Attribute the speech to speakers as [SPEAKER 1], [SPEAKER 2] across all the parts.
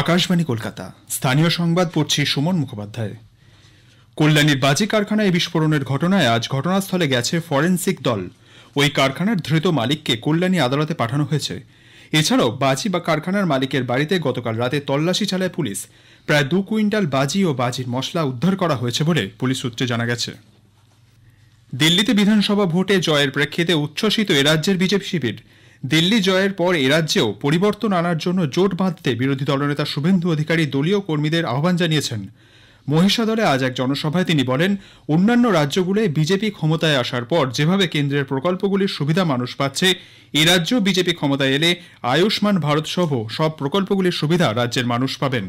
[SPEAKER 1] আকাশবাণী কলকাতা। স্থানীয় সংবাদ পড়ছি সুমন মুখোপাধ্যায়। কল্যাণীর বাজি কারখানায় বিস্ফোরণের ঘটনায় আজ ঘটনাস্থলে গেছে ফরেনসিক দল। ওই কারখানার ধৃত মালিককে কল্যাণী আদালতে পাঠানো হয়েছে। এছাড়াও বাজি বা কারখানার মালিকের বাড়িতে গতকাল রাতে তল্লাশি চালায় পুলিশ। প্রায় 2 কুইন্টাল বাজি ও বাজির মশলা উদ্ধার করা হয়েছে বলে পুলিশ সূত্রে জানা গেছে। দিল্লিতে বিধানসভা ভোটে জয়ের প্রেক্ষিতে উচ্ছ্বসিত এরাজ্যের বিজেপি শিবির। দিল্লি জয়ের পর এরাজ্যেও পরিবর্তন আনার জন্য জোট বাঁধতে বিরোধী দলনেতা শুভেন্দু অধিকারী দলীয় কর্মীদের আহ্বান জানিয়েছেন। মহিষাদলে আজ এক জনসভায় তিনি বলেন, অন্যান্য রাজ্যগুলোয় বিজেপি ক্ষমতায় আসার পর যেভাবে কেন্দ্রের প্রকল্পগুলির সুবিধা মানুষ পাচ্ছে, এ রাজ্য বিজেপি ক্ষমতায় এলে আয়ুষ্মান ভারত সহ সব প্রকল্পগুলির সুবিধা রাজ্যের মানুষ পাবেন।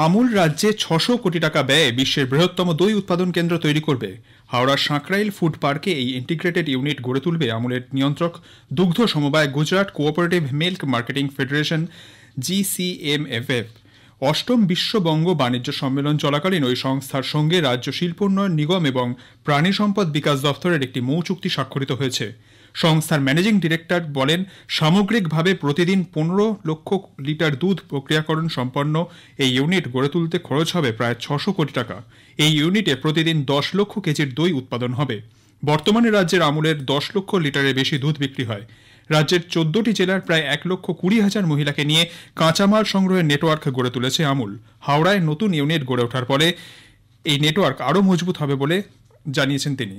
[SPEAKER 1] আমুল রাজ্যে 600 কোটি টাকা ব্যয়ে বিশ্বের বৃহত্তম দই উৎপাদন কেন্দ্র তৈরি করবে। হাওড়ার সাঁকরাইল ফুড পার্কে এই ইন্টিগ্রেটেড ইউনিট গড়ে তুলবে আমুলের নিয়ন্ত্রক দুগ্ধ সমবায় Gujarat cooperative milk marketing federation GCMFF। অষ্টম বিশ্ববঙ্গ বাণিজ্য সম্মেলন চলাকালীন ওই সংস্থার সঙ্গে রাজ্য শিল্পোন্নয়ন নিগম এবং প্রাণী সম্পদ বিকাশ দফতরের একটি মৌ চুক্তি স্বাক্ষরিত হয়েছে। সংস্থার ম্যানেজিং ডিরেক্টর বলেন, সামগ্রিকভাবে প্রতিদিন 15 লক্ষ লিটার দুধ প্রক্রিয়াকরণ সম্পন্ন এই ইউনিট গড়ে তুলতে খরচ হবে প্রায় 600 কোটি টাকা। এই ইউনিটে প্রতিদিন 10 লক্ষ কেজির দই উৎপাদন হবে। বর্তমানে রাজ্যের আমুলের 10 লক্ষ লিটারের বেশি দুধ বিক্রি হয়। রাজ্যের 14টি জেলার প্রায় 1,20,000 মহিলাকে নিয়ে কাঁচামাল সংগ্রহের নেটওয়ার্ক গড়ে তুলেছে আমুল। হাওড়ায় নতুন ইউনিট গড়ে ওঠার ফলে এই নেটওয়ার্ক আরও মজবুত হবে বলে জানিয়েছেন তিনি।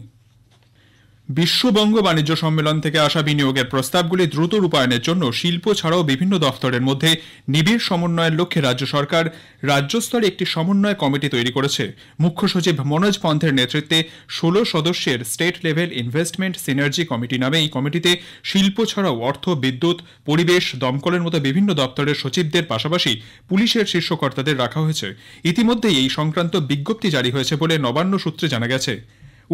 [SPEAKER 1] বিশ্ববঙ্গ বাণিজ্য সম্মেলন থেকে আসা বিনিয়োগের প্রস্তাবগুলি দ্রুত রূপায়ণের জন্য শিল্প ছাড়াও বিভিন্ন দফতরের মধ্যে নিবিড় সমন্বয়ের লক্ষ্যে রাজ্য সরকার রাজ্যস্তরে একটি সমন্বয় কমিটি তৈরি করেছে। মুখ্য সচিব মনোজ পন্থের নেতৃত্বে 16 সদস্যের state level investment synergy committee নামে এই কমিটিতে শিল্প ছাড়াও অর্থ, বিদ্যুৎ, পরিবেশ, দমকলের মতো বিভিন্ন দপ্তরের সচিবদের পাশাপাশি পুলিশের শীর্ষ কর্তাদের রাখা হয়েছে। ইতিমধ্যেই এই সংক্রান্ত বিজ্ঞপ্তি জারি হয়েছে বলে নবান্ন সূত্রে জানা গেছে।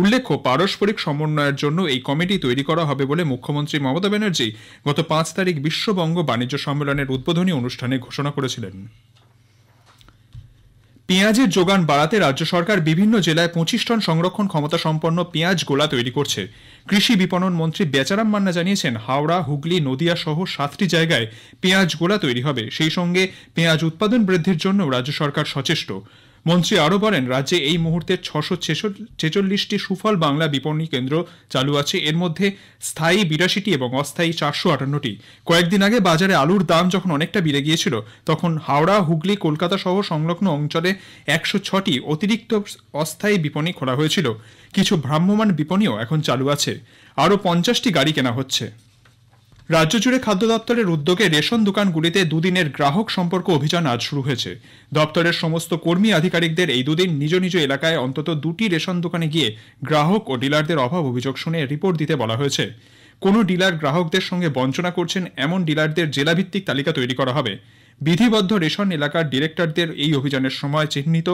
[SPEAKER 1] উল্লেখ্য, পারস্পরিক সমন্বয়ের জন্য এই কমিটি তৈরি করা হবে বলে মুখ্যমন্ত্রী মমতা ব্যানার্জি গত 5 তারিখ বিশ্ববঙ্গ বাণিজ্য সম্মেলনের উদ্বোধনী অনুষ্ঠানে ঘোষণা করেছিলেন। পেঁয়াজের যোগান বাড়াতে রাজ্য সরকার বিভিন্ন জেলায় 25 টন সংরক্ষণ ক্ষমতা সম্পন্ন পেঁয়াজ গোলা তৈরি করছে। কৃষি বিপণন মন্ত্রী বেচারাম মান্না জানিয়েছেন, হাওড়া, হুগলি, নদিয়া সহ 7টি জায়গায় পেঁয়াজ গোলা তৈরি হবে। সেই সঙ্গে পেঁয়াজ উৎপাদন বৃদ্ধির জন্য রাজ্য সরকার সচেষ্ট। মন্ত্রী আরও বলেন, রাজ্যে এই মুহূর্তে 646টি সুফল বাংলা বিপণী কেন্দ্র চালু আছে। এর মধ্যে স্থায়ী 82টি এবং অস্থায়ী 458টি। কয়েকদিন আগে বাজারে আলুর দাম যখন অনেকটা বেড়ে গিয়েছিল, তখন হাওড়া, হুগলি, কলকাতা সহ সংলগ্ন অঞ্চলে 106টি অতিরিক্ত অস্থায়ী বিপণী খোলা হয়েছিল। কিছু ভ্রাম্যমাণ বিপণীও এখন চালু আছে। আরও 50টি গাড়ি কেনা হচ্ছে। রাজ্য জুড়ে খাদ্য দপ্তরের উদ্যোগে রেশন দোকানগুলিতে দুদিনের গ্রাহক সম্পর্ক অভিযান আজ শুরু হয়েছে। দপ্তরের সমস্ত কর্মী আধিকারিকদের এই দুদিন নিজ নিজ এলাকায় অন্তত 2টি রেশন দোকানে গিয়ে গ্রাহক ও ডিলারদের অভাব অভিযোগ শুনে রিপোর্ট দিতে বলা হয়েছে। কোনো ডিলার গ্রাহকদের সঙ্গে বঞ্চনা করছেন এমন ডিলারদের জেলাভিত্তিক তালিকা তৈরি করা হবে। বিধিবদ্ধ রেশন এলাকার ডিরেক্টরদের এই অভিযানের সময় চিহ্নিত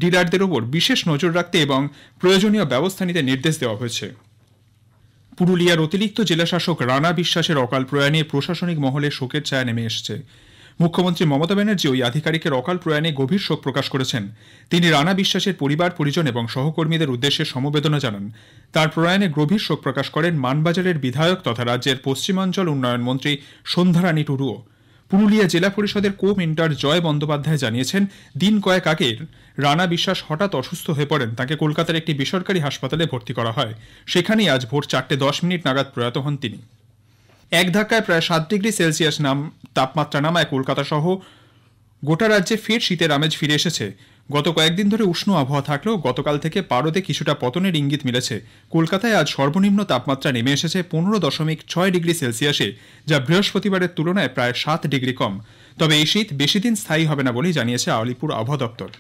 [SPEAKER 1] ডিলারদের উপর বিশেষ নজর রাখতে এবং প্রয়োজনীয় ব্যবস্থা নিতে নির্দেশ দেওয়া হয়েছে। পুরুলিয়ার অতিরিক্ত জেলাশাসক রানা বিশ্বাসের অকাল প্রয়াণে প্রশাসনিক মহলে শোকের ছায়া নেমে এসেছে। মুখ্যমন্ত্রী মমতা ব্যানার্জি ওই আধিকারিকের অকাল প্রয়াণে গভীর শোক প্রকাশ করেছেন। তিনি রানা বিশ্বাসের পরিবার, পরিজন এবং সহকর্মীদের উদ্দেশ্যে সমবেদনা জানান। তার প্রয়াণে গভীর শোক প্রকাশ করেন মানবাজারের বিধায়ক তথা রাজ্যের পশ্চিমাঞ্চল উন্নয়ন মন্ত্রী সন্ধ্যারানী টুডুও। পুরুলিয়া জেলা পরিষদের মেন্টর জয় বন্দ্যোপাধ্যায় জানিয়েছেন, দিন কয়েক আগে রানা বিশ্বাস হঠাৎ অসুস্থ হয়ে পড়েন। তাকে কলকাতার একটি বেসরকারি হাসপাতালে ভর্তি করা হয়। সেখানেই আজ ভোর 4:10 নাগাদ প্রয়াত হন তিনি। এক ধাক্কায় প্রায় 7 ডিগ্রি সেলসিয়াস তাপমাত্রা নামায় কলকাতা সহ গোটা রাজ্যে ফের শীতের আমেজ ফিরে এসেছে। গত কয়েকদিন ধরে উষ্ণ আবহাওয়া থাকলেও গতকাল থেকে পারদে কিছুটা পতনের ইঙ্গিত মিলেছে। কলকাতায় আজ সর্বনিম্ন তাপমাত্রা নেমে এসেছে 15.6 ডিগ্রি সেলসিয়াসে, যা বৃহস্পতিবারের তুলনায় প্রায় 7 ডিগ্রি কম। তবে এই শীত বেশি দিন স্থায়ী হবে না বলেই জানিয়েছে আলিপুর আবহাওয়া দপ্তর।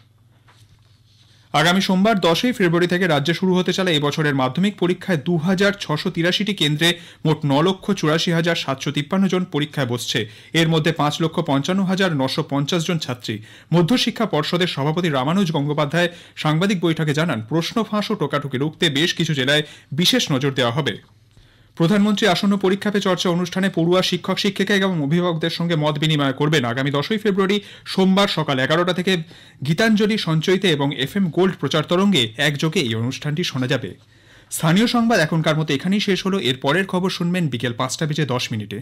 [SPEAKER 1] আগামী সোমবার 10 ফেব্রুয়ারি থেকে রাজ্যে শুরু হতে চলা এবছরের মাধ্যমিক পরীক্ষায় 2683টি কেন্দ্রে মোট 9,84,753 জন পরীক্ষায় বসছে। এর মধ্যে 5,55,950 জন ছাত্রী। মধ্যশিক্ষা পর্ষদের সভাপতি রামানুজ গঙ্গোপাধ্যায় সাংবাদিক বৈঠকে জানান, প্রশ্ন ফাঁস ও টোকাটুকি রুখতে বেশ কিছু জেলায় বিশেষ নজর দেওয়া হবে। প্রধানমন্ত্রী আসন্ন পরীক্ষা পে চর্চা অনুষ্ঠানে পড়ুয়া, শিক্ষক, শিক্ষিকা এবং অভিভাবকদের সঙ্গে মত বিনিময় করবেন। আগামী 10 ফেব্রুয়ারি সোমবার সকাল 11টা থেকে গীতাঞ্জলি সঞ্চয়িতে এবং FM গোল্ড প্রচার তরঙ্গে একযোগে এই অনুষ্ঠানটি শোনা যাবে। স্থানীয় সংবাদ এখনকার মতো এখানেই শেষ হলো। এর পরের খবর শুনবেন বিকেল 5টা বেজে 10 মিনিটে।